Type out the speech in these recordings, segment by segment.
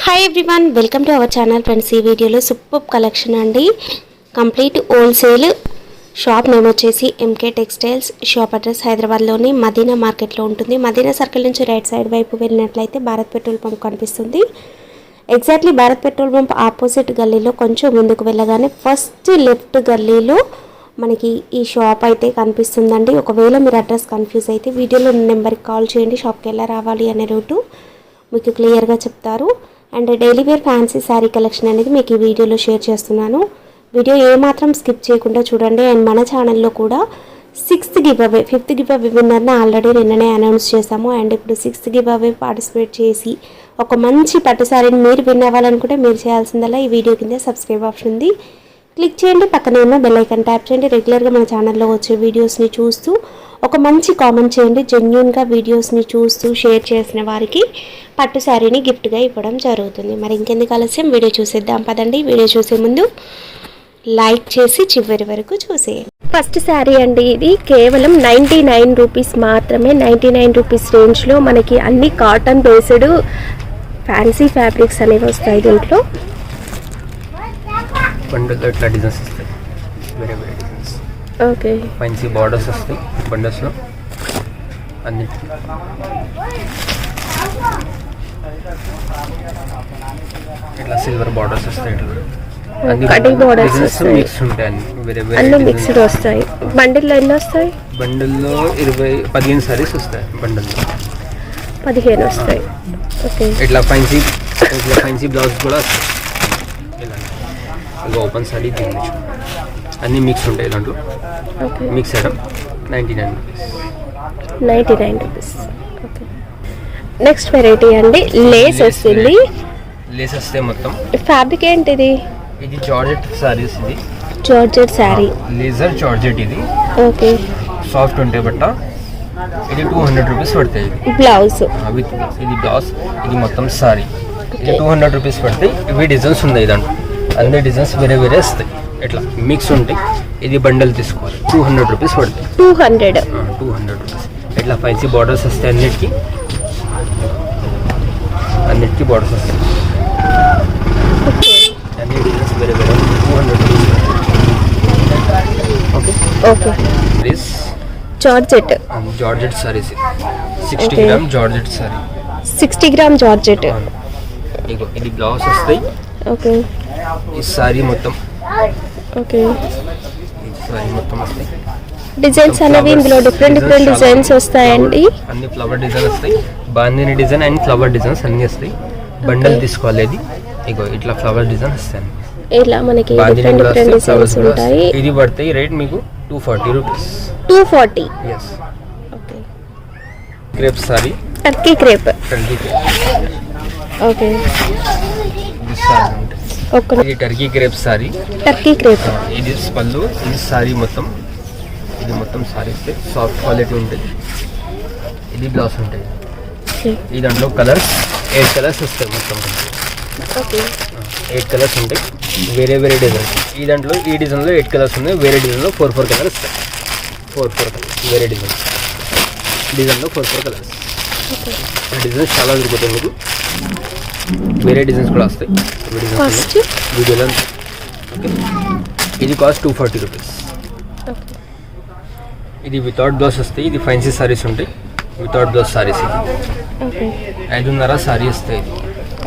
Hi everyone, welcome to our channel friends. ఈ వీడియోలో super collection అండి. కంప్లీట్ హోల్సేల్ షాప్ నేమ్ వచ్చేసి MK textiles. Shop address హైదరాబాద్లోని మదీనా మార్కెట్లో ఉంటుంది. మదీనా సర్కిల్ నుంచి రైట్ సైడ్ వైపు వెళ్ళినట్లయితే భారత్ పెట్రోల్ పంప్ కనిపిస్తుంది. Exactly Bharat petrol pump opposite గల్లీలో కొంచెం ముందుకు వెళ్ళగానే ఫస్ట్ లెఫ్ట్ గల్లీలో మనకి ఈ షాప్ అయితే కనిపిస్తుందండి. ఒకవేళ మీరు అడ్రస్ కన్ఫ్యూజ్ అయితే వీడియోలో నెంబర్కి కాల్ చేయండి. షాప్కి ఎలా రావాలి అనే రూటు మీకు క్లియర్గా చెప్తారు. And daily wear fancy sari collection అనేది మీకు ఈ వీడియోలో షేర్ చేస్తున్నాను. వీడియో ఏమాత్రం స్కిప్ చేయకుండా చూడండి. అండ్ మన ఛానల్లో కూడా 6th give away 5th give away విన్నర్ని ఆల్రెడీ నిన్ననే అనౌన్స్ చేశాము. అండ్ ఇప్పుడు 6th గివ్ అవే పార్టిసిపేట్ చేసి ఒక మంచి పట్టు శారీని మీరు విన్ అవ్వాలనుకుంటే మీరు చేయాల్సిందల్లా ఈ వీడియో కింద సబ్స్క్రైబ్ ఆప్షన్ ఉంది, క్లిక్ చేయండి. పక్కనే ఉన్న బెల్ ఐకాన్ ట్యాప్ చేయండి. రెగ్యులర్గా మన ఛానల్లో వచ్చే వీడియోస్ని చూస్తూ ఒక మంచి కామెంట్ చేయండి. జెన్యూన్గా వీడియోస్ని చూస్తూ షేర్ చేసిన వారికి పట్టు శారీని గిఫ్ట్గా ఇవ్వడం జరుగుతుంది. మరి ఇంకెందుకు ఆలస్యం, వీడియో చూసేద్దాం పదండి. వీడియో చూసే ముందు లైక్ చేసి చివరి వరకు చూసేయండి. ఫస్ట్ శారీ అండి, ఇది కేవలం 99 రూపీస్ మాత్రమే. 99 రూపీస్ రేంజ్లో మనకి అన్ని కాటన్ బేస్డ్ ఫ్యాన్సీ ఫ్యాబ్రిక్స్ అనేవి వస్తాయి. దీంట్లో బండిల్లో ఇట్లా డిజైన్స్ వస్తాయి, వేరే వేరే డిజైన్స్. ఓకే, ఫ్యాన్సీ బార్డర్స్ వస్తాయి బండల్స్లో అన్నిటికీ. ఇట్లా సిల్వర్ బార్డర్స్ వస్తాయి. ఇట్లా కటింగ్ బోర్డర్స్ వస్తాయి, మిక్స్ ఉంటాయి. వేరే అన్ని వేరే మిక్స్డ్ వస్తాయి. బండిల్లో ఎన్ని వస్తాయి? బండిల్లో 15 సారీస్ వస్తాయి. బండిల్లో 15 వస్తాయి. ఓకే, ఇట్లా ఫ్యాన్సీ బ్లౌజ్ కూడా వస్తాయి. ఇలా ఓపెన్ సారీ దీన్ని అన్నీ మిక్స్ ఉంటాయి దాంట్లో. ఓకే, మిక్స్ చేయడం 99 rupees. 99 rupees. Okay, next variety అండి, లేస్ వస్తుంది. లేస్ వస్తే మొత్తం ఫ్యాబ్రిక్ ఏంటిది? ఇది జార్జెట్ సారీస్. ఇది జార్జెట్ శారీ, లేజర్ జార్జెట్. ఇది ఓకే. సాఫ్ట్ ఉంటాయి బట్ట. ఇది 200 రూపీస్ పడతాయి. బ్లౌజ్ విత్ ఇది బ్లౌజ్. ఇది మొత్తం సారీ. ఇది 200 రూపీస్ పడతాయి. ఇవి డిజైన్స్ ఉన్నాయి దాంట్లో, అన్ని డిజైన్స్ వేరే వేరే వస్తాయి. ఇట్లా మిక్స్ ఉంటాయి. ఇది బండల్ తీసుకోవాలి, 200 రూపీస్ పడతాయి. 200 రూపీస్. ఇట్లా ఫ్యాన్సీ బార్డర్స్ వస్తాయి. అన్నిటికీ బార్డర్స్ వస్తాయి. అన్ని డిజైన్స్ వేరే వేరే 200 rupees. Okay okay, please. Georgette saris 60 gram georgette sari. 60 gram georgette. ఇగో ఇది బ్లౌజ్ వస్తాయి. ఓకే, ఈ సారీ మొత్తం. ఓకే, ఈ సారీ మొత్తం వస్తాయి. డిజైన్స్ అనేవి ఇందులో డిఫరెంట్ డిజైన్స్ వస్తాయండి. అన్ని ఫ్లవర్ డిజైన్ వస్తాయి. Bandhani design and flower designs అన్ని వస్తాయి. బండల్ తీసుకోవాలి. ఇది ఇగో ఇట్లా ఫ్లవర్ డిజైన్ వస్తాయి. ఇలా మనకి డిఫరెంట్ డిజైన్స్ ఉంటాయి. ఇది పడతాయి రేట్ మీకు 240 rupees. 240. Yes. Okay, crepe sari, Turkey crepe. Okay, ఇది సారీ ఉంటుంది. ఇది Turkey crepe sari. Turkey crepe. ఇది పళ్ళు. ఇది సారీ మొత్తం. ఇది మొత్తం సారీ వస్తాయి. సాఫ్ట్ క్వాలిటీ ఉంటుంది. ఇది బ్లౌజ్ ఉంటుంది. ఈ దాంట్లో కలర్స్ 8 కలర్స్ వస్తాయి మొత్తం. ఓకే, 8 కలర్స్ ఉంటాయి. వేరే వేరే డిజైన్స్. ఈ దాంట్లో ఈ డిజైన్లో 8 కలర్స్ ఉన్నాయి. వేరే డిజైన్లో 4 కలర్స్ వస్తాయి. 4 కలర్స్ వేరే డిజైన్లో 4 కలర్స్. డిజైన్స్ చాలా దొరుకుతాయి మీకు. వేరే డిజైన్స్ కూడా వస్తాయి. వీడియోలో. ఓకే, ఇది కాస్ట్ 240 రూపీస్. ఇది వితౌట్ బ్లౌజ్ వస్తాయి. ఇది ఫ్యాన్సీ సారీస్ ఉంటాయి. Without blouse saris. ఇది 5.5 సారీ వస్తాయి.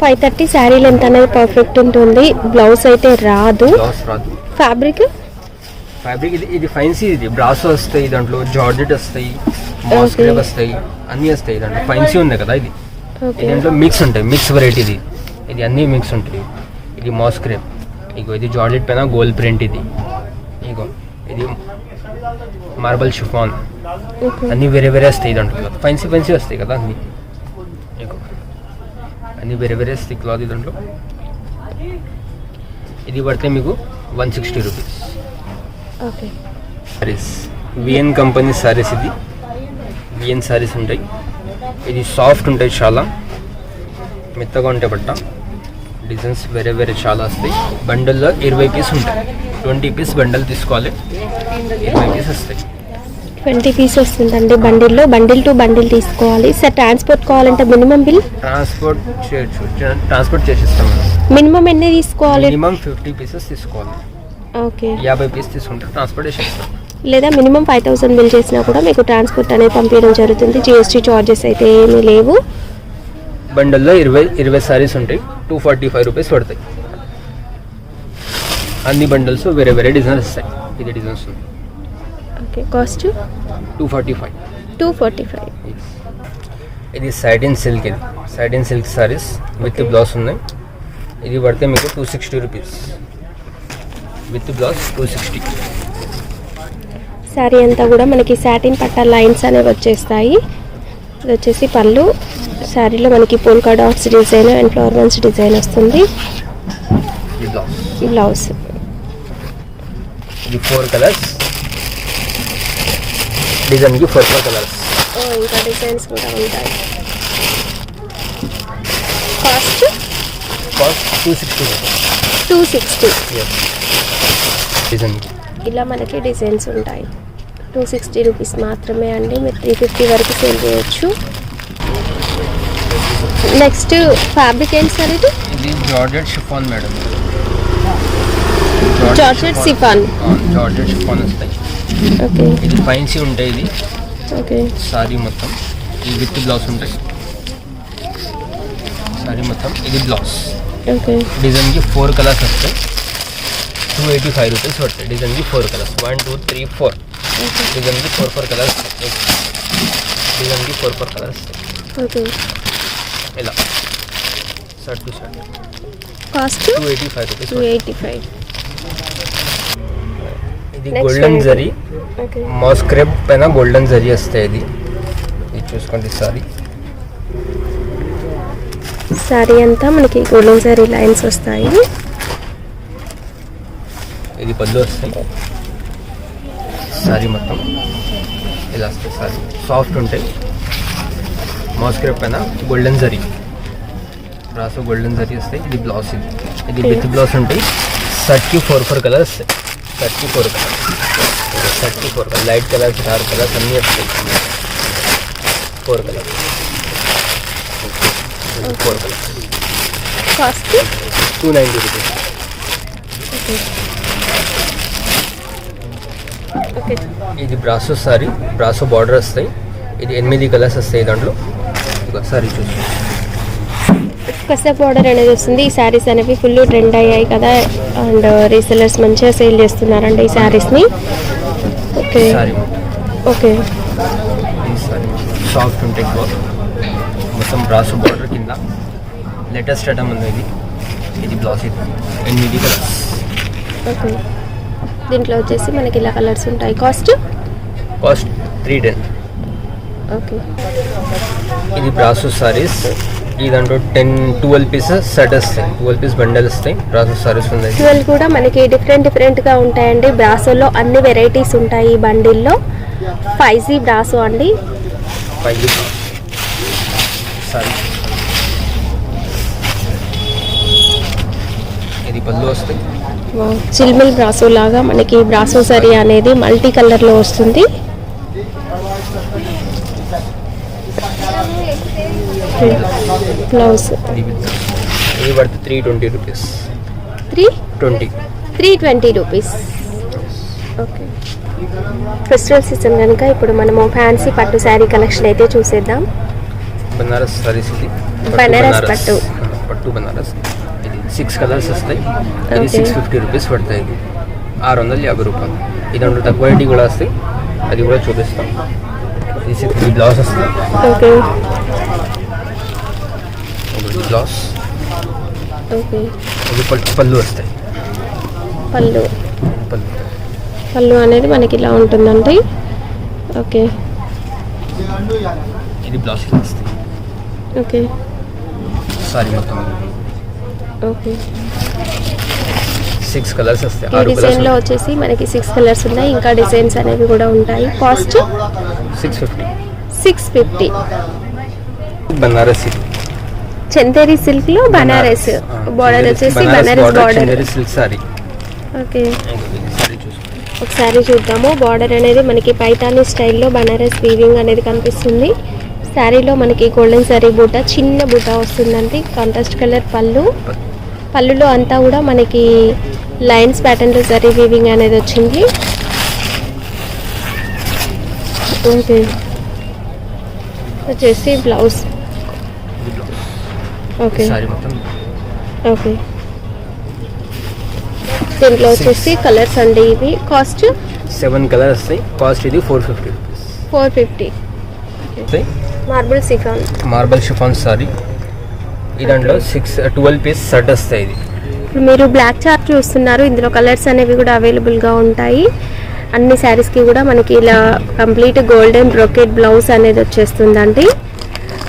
530 శారీ లెంత్ అనేది పర్ఫెక్ట్ ఉంటుంది. బ్లౌజ్ అయితే రాదు. ఫ్యాబ్రిక్ ఇది ఫ్యాన్సీ. ఇది బ్రాసో వస్తాయి. దాంట్లో జార్జెట్ వస్తాయి, మాస్క్రేప్ వస్తాయి, అన్నీ వస్తాయి. దాంట్లో ఫ్యాన్సీ ఉంది కదా. ఇది దాంట్లో మిక్స్ ఉంటాయి. Mix variety. ఇది అన్నీ మిక్స్ ఉంటాయి. ఇది మాస్క్రేప్. ఇగో ఇది జార్జెట్ పైన గోల్డ్ ప్రింట్. ఇగో ఇది మార్బల్ షిఫాన్. అన్నీ వేరే వేరే వస్తాయి. దాంట్లో ఫ్యాన్సీ వస్తాయి కదా అన్నీ. ఇగో అన్నీ వేరే వేరే వస్తాయి క్లాత్. దాంట్లో ఇది పడితే మీకు 160 rupees. Okay, saris VN company saris. ఇది విఎన్ సారీస్ ఉంటాయి. ఇది సాఫ్ట్ ఉంటాయి, చాలా మెత్తగా ఉంటాయి బట్ట. డిజైన్స్ వేరే వేరే చాలా వస్తాయి. బండల్లో 20 పీస్ ఉంటాయి. 20 పీస్ బండల్ తీసుకోవాలి. 20 పీస్ వస్తాయి. 20 పీస్ వస్తుందండి బండిల్లో. బండిల్ టు బండిల్ తీసుకోవాలి. సార్ ట్రాన్స్పోర్ట్ కావాలంటే మినిమం బిల్ ట్రాన్స్పోర్ట్ చేయొచ్చు, ట్రాన్స్పోర్ట్ చేసిస్తాం. మినిమం ఎన్ని తీసుకోవాలి? మినిమం 50 పీసెస్ తీసుకోవాలి. ఓకే, 50 పీస్ తీసుకుంటే ట్రాన్స్పోర్ట్ చేసిస్తాం. లేదా మినిమం 5000 బిల్ చేసినా కూడా మీకు ట్రాన్స్పోర్ట్ అనేది పంపించడం జరుగుతుంది. జిఎస్టీ చార్జెస్ అయితే ఏమీ లేవు. బండల్లో 20 సారీస్ ఉంటాయి, 245 రూపీస్ పడతాయి. అన్ని బండల్స్ వేరే వేరే డిజైన్స్ వస్తాయి. ఇది డిజైన్స్ ఉంది. Okay, cost 245. ఇది సాటిన్ సిల్క్. ఇది satin silk saris with blouse ఉన్నాయి. ఇది పడితే మీకు 260 రూపీస్ విత్ బ్లౌజ్ 260. శారీ అంతా కూడా మనకి సాటిన్ పట్టా లైన్స్ అనేవి వచ్చేస్తాయి. ఇది వచ్చేసి పళ్ళు. శారీలో మనకి polka dots design and flowers design వస్తుంది. ఇది బ్లౌజ్. బ్లౌజ్ ఇది 4 కలర్స్. డిజైన్కి 4 కలర్స్. ఇంకా డిజైన్స్ కూడా ఉంటాయి. కాస్ట్ 260. డిజైన్కి ఇలా మనకి డిజైన్స్ ఉంటాయి. 260 రూపీస్ మాత్రమే అండి. మీరు 350 వరకు సేల్ చేయొచ్చు. నెక్స్ట్ ఫ్యాబ్రిక్ ఏంటి సార్? ఇది georgette chiffon madam. Georgette chiffon. Georgette chiffon వస్తాయి. ఓకే, ఇది ఫైన్సీ ఉంటాయి. ఇది ఓకే, సారీ మొత్తం ఇది విత్ బ్లౌజ్ ఉంటాయి. సారీ మొత్తం ఇది బ్లౌజ్. ఓకే, డిజైన్కి 4 కలర్స్ వస్తాయి. 285 రూపీస్ పడతాయి. డిజైన్కి 4 కలర్స్. 1 2 3 4. డిజైన్కి 4 కలర్స్. డిజైన్కి 4 కలర్స్. ఓకే, ఇలా shirt to shirt. Cost 285 rupees. 285. ఇది Next golden one. Zari. Okay, moss crepe పైన గోల్డెన్ జరీ వస్తాయి. ఇది చూసుకోండి సారీ. శారీ అంతా మనకి గోల్డెన్ జరీ లైన్స్ వస్తాయి. ఇది పళ్ళు వస్తాయి. సారీ మొత్తం ఇలా వస్తాయి. సారీ సాఫ్ట్ ఉంటాయి. మాస్క్రేప్ పైన గోల్డెన్ జరీ, రాసు గోల్డెన్ జరీ వస్తాయి. ఇది బ్లౌజ్. ఇది విత్ బ్లౌజ్ ఉంటాయి. షర్ట్కి 4 కలర్స్ వస్తాయి. షర్ట్కి 4 కలర్స్. షర్ట్కి 4 colour, light colours, dark colours అన్నీ వస్తాయి. 4 colours. 4 colours. Cost 290 rupees. Okay, ఇది బ్రాసో సారీ. బ్రాసో బార్డర్ వస్తాయి. ఇది 8 కలర్స్ వస్తాయి దాంట్లో. సారీ చూసి కసప్ బార్డర్ అనేది వస్తుంది. ఈ శారీస్ అనేవి ఫుల్ ట్రెండ్ అయ్యాయి కదా, అండ్ రీసెలర్స్ మంచిగా సేల్ చేస్తున్నారండి ఈ శారీస్ని. ఓకే, సారీ ఓకే, ఈ సారీ సాఫ్ట్ ఉంటాయి. క్లాత్ మొత్తం బ్రాసో బార్డర్ కింద లేటెస్ట్ ఐటమ్ ఉంది. ఇది బ్లౌజ్. ఇది 8 కలర్స్. ఓకే, దీంట్లో వచ్చేసి మనకి ఇలా కలర్స్ ఉంటాయి. కాస్ట్ 310. ఓకే, ఇది బ్రాసో సారీస్. ఈ దాంట్లో 12 పీసెస్ సెట్ వస్తాయి. 12 పీస్ బండల్ వస్తాయి. బ్రాసో సారీస్ ఉన్నాయి. 12 కూడా మనకి డిఫరెంట్గా ఉంటాయండి. బ్రాసోలో అన్ని వెరైటీస్ ఉంటాయి ఈ బండిల్లో. 5G బ్రాసో అండి. 5 సారీ. ఇది పళ్ళు వస్తాయి. చిల్మిల్ బ్రాసో లాగా మనకి బ్రాసో సరీ అనేది మల్టీ కలర్లో వస్తుంది. బ్లౌజ్ ఇది పడితే 320 rupees. 320 rupees. Okay, festival season కనుక ఇప్పుడు మనము ఫ్యాన్సీ పట్టు శారీ కలెక్షన్ అయితే చూసేద్దాం. బనారస్ సారీస్. ఇది బనారస్ పట్టు బనారస్. ఇది 6 కలర్స్ వస్తాయి. ఇది Okay. 650 రూపీస్ పడతాయి. ఇది 650 రూపాయలు. ఇది దాంట్లో తక్కువ క్వాలిటీ కూడా వస్తాయి. అది కూడా చూపిస్తాం. ఇది 60 బ్లౌజ్ వస్తుంది. ఓకే, ఇది బ్లౌజ్. ఓకే, ఇది పళ్ళు వస్తాయి. పళ్ళు పళ్ళు పళ్ళు అనేది మనకి ఇలా ఉంటుందండి. ఓకే, ఇది బ్లౌజ్ వస్తాయి. ఓకే, సారీ మొత్తం ఓకే. 6 కలర్స్ వస్తాయి. ఈ 6 డిజైన్లో వచ్చేసి మనకి 6 కలర్స్ ఉన్నాయి. ఇంకా డిజైన్స్ అనేవి కూడా ఉంటాయి. కాస్ట్ 650. బనారస్. ఇది చందేరి సిల్క్ లో బనారస్ బార్డర్ వచ్చేసి Banaras border. Chanderi silk sorry. Okay, sorry చూసుకోండి. ఒకసారి చూద్దాము. బార్డర్ అనేది మనకి పైతానీ స్టైల్లో బనారస్ వీవింగ్ అనేది కనిపిస్తుంది. శారీలో మనకి గోల్డెన్ శారీ బూటా, చిన్న బూటా వస్తుందండి. కాంట్రాస్ట్ కలర్ పళ్ళులో అంతా కూడా మనకి లైన్స్ ప్యాటర్న్లో జరీ వీవింగ్ అనేది వచ్చింది. ఓకే, వచ్చేసి బ్లౌజ్. ఓకే ఓకే, దీంట్లో వచ్చేసి కలర్స్ అండి. ఇవి కాస్ట్ 7 కలర్స్ వస్తాయి. కాస్ట్ ఇది 450 రూపీస్. 450. Marble chiffon sorry. ఈ దాంట్లో 12 పీస్ సెట్ వస్తాయి. ఇది ఇప్పుడు మీరు బ్లాక్ చార్ట్ చూస్తున్నారు. ఇందులో కలర్స్ అనేవి కూడా అవైలబుల్గా ఉంటాయి. అన్ని శారీస్కి కూడా మనకి ఇలా కంప్లీట్ గోల్డెన్ బ్రోకెట్ బ్లౌజ్ అనేది వచ్చేస్తుందండి.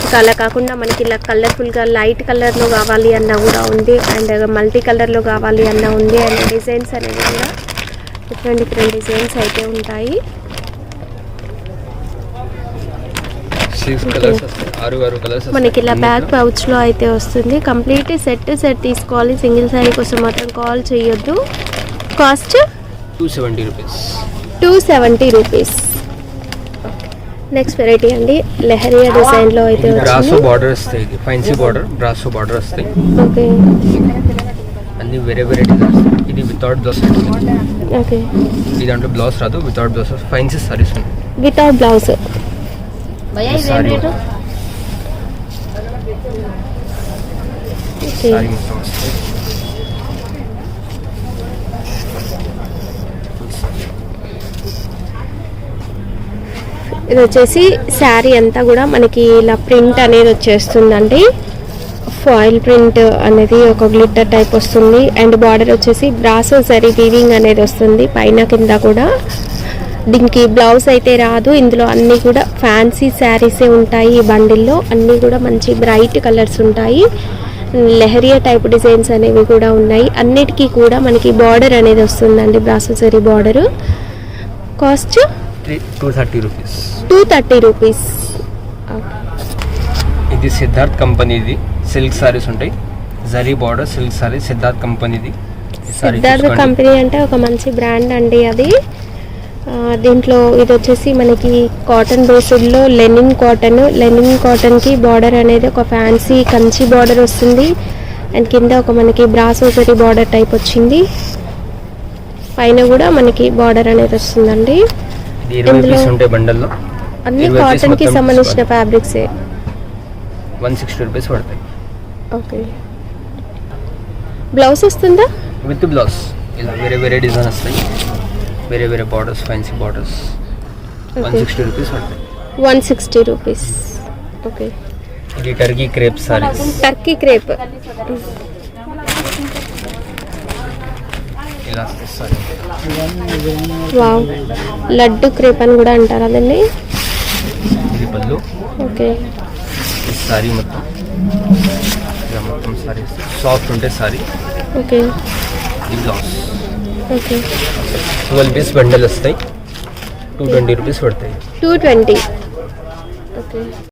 ఇంకా అలా కాకుండా మనకి ఇలా కలర్ఫుల్గా లైట్ కలర్లో కావాలి అన్నా కూడా ఉంది, అండ్ మల్టీ కలర్లో కావాలి అన్నా ఉంది. అండ్ డిజైన్స్ అనేవి కూడా డిఫరెంట్ డిజైన్స్ అయితే ఉంటాయి. మనకి ఇలా బ్యాక్ పౌచ్లో అయితే వస్తుంది. కంప్లీట్ సెట్ తీసుకోవాలి. సింగిల్ శారీ కోసం మాత్రం కాల్ చేయొద్దు. Cost 270 rupees. నెక్స్ట్ వెరైటీ అండి, లెహరియా డిజైన్లో అయితే బ్రాసో బార్డర్ వస్తాయి. ఇది ఫ్యాన్సీ బార్డర్, బ్రాసో బార్డర్ వస్తాయి. ఓకే, అన్ని వేరే వెరైటీస్ వస్తాయి. ఇది వితౌట్ బ్లౌజ్. ఓకే, ఇది దాంట్లో బ్లౌజ్ రాదు, without blouse. Fancy saris without blouse. Sorry ఇది వచ్చేసి శారీ అంతా కూడా మనకి ఇలా ప్రింట్ అనేది వచ్చేస్తుందండి. ఫాయిల్ ప్రింట్ అనేది ఒక గ్లిట్టర్ టైప్ వస్తుంది. అండ్ బార్డర్ వచ్చేసి బ్రాసో జరీ వీవింగ్ అనేది వస్తుంది పైన కింద కూడా. దీనికి బ్లౌజ్ అయితే రాదు. ఇందులో అన్నీ కూడా ఫ్యాన్సీ శారీసే ఉంటాయి. ఈ బండిల్లో అన్నీ కూడా మంచి బ్రైట్ కలర్స్ ఉంటాయి. లెహరియా టైప్ డిజైన్స్ అనేవి కూడా ఉన్నాయి. అన్నిటికీ కూడా మనకి బార్డర్ అనేది వస్తుందండి, బ్రాసో zari border. Cost 230 rupees. 230 rupees. ఇది సిద్ధార్థ్ కంపెనీది సిల్క్ సారీస్ ఉంటాయి. జరీ బార్డర్ సిల్క్ సారీ, సిద్ధార్థ్ కంపెనీది. సిద్ధార్థ్ కంపెనీ అంటే ఒక మంచి బ్రాండ్ అండి అది. దీంట్లో ఇది వచ్చేసి మనకి కాటన్ బేస్డ్లో లెనిన్ కాటన్కి బార్డర్ అనేది ఒక ఫ్యాన్సీ కంచి బార్డర్ వస్తుంది. అండ్ కింద ఒక మనకి బ్రాసో జరీ బార్డర్ టైప్ వచ్చింది. పైన కూడా మనకి బార్డర్ అనేది వస్తుందండి. అన్ని కాటన్ కి సంబంధించిన ఫ్యాబ్రిక్స్ 160 రూపీస్ పడతాయి. ఓకే, బ్లౌజ్ వస్తుందా? With blouse. ఇలా వేరే డిజైన్ వస్తాయి, వేరే బార్డర్స్, ఫ్యాన్సీ బార్డర్స్. 160 రూపీస్ పడతాయి. 160 రూపీస్. ఓకే, ఇది Turkey crepe saris. Turkey crepe. Wow, laddu crepe అని కూడా అంటారు అదండి. ఇది పళ్ళు. ఓకే, ఈ సారీ మొత్తం సారీ సాఫ్ట్ ఉంటే సారీ. ఓకే, ఈ బ్లౌజ్. ఓకే, 12 పీస్ బండల్ వస్తాయి. 220 రూపీస్ పడతాయి. 220. ఓకే.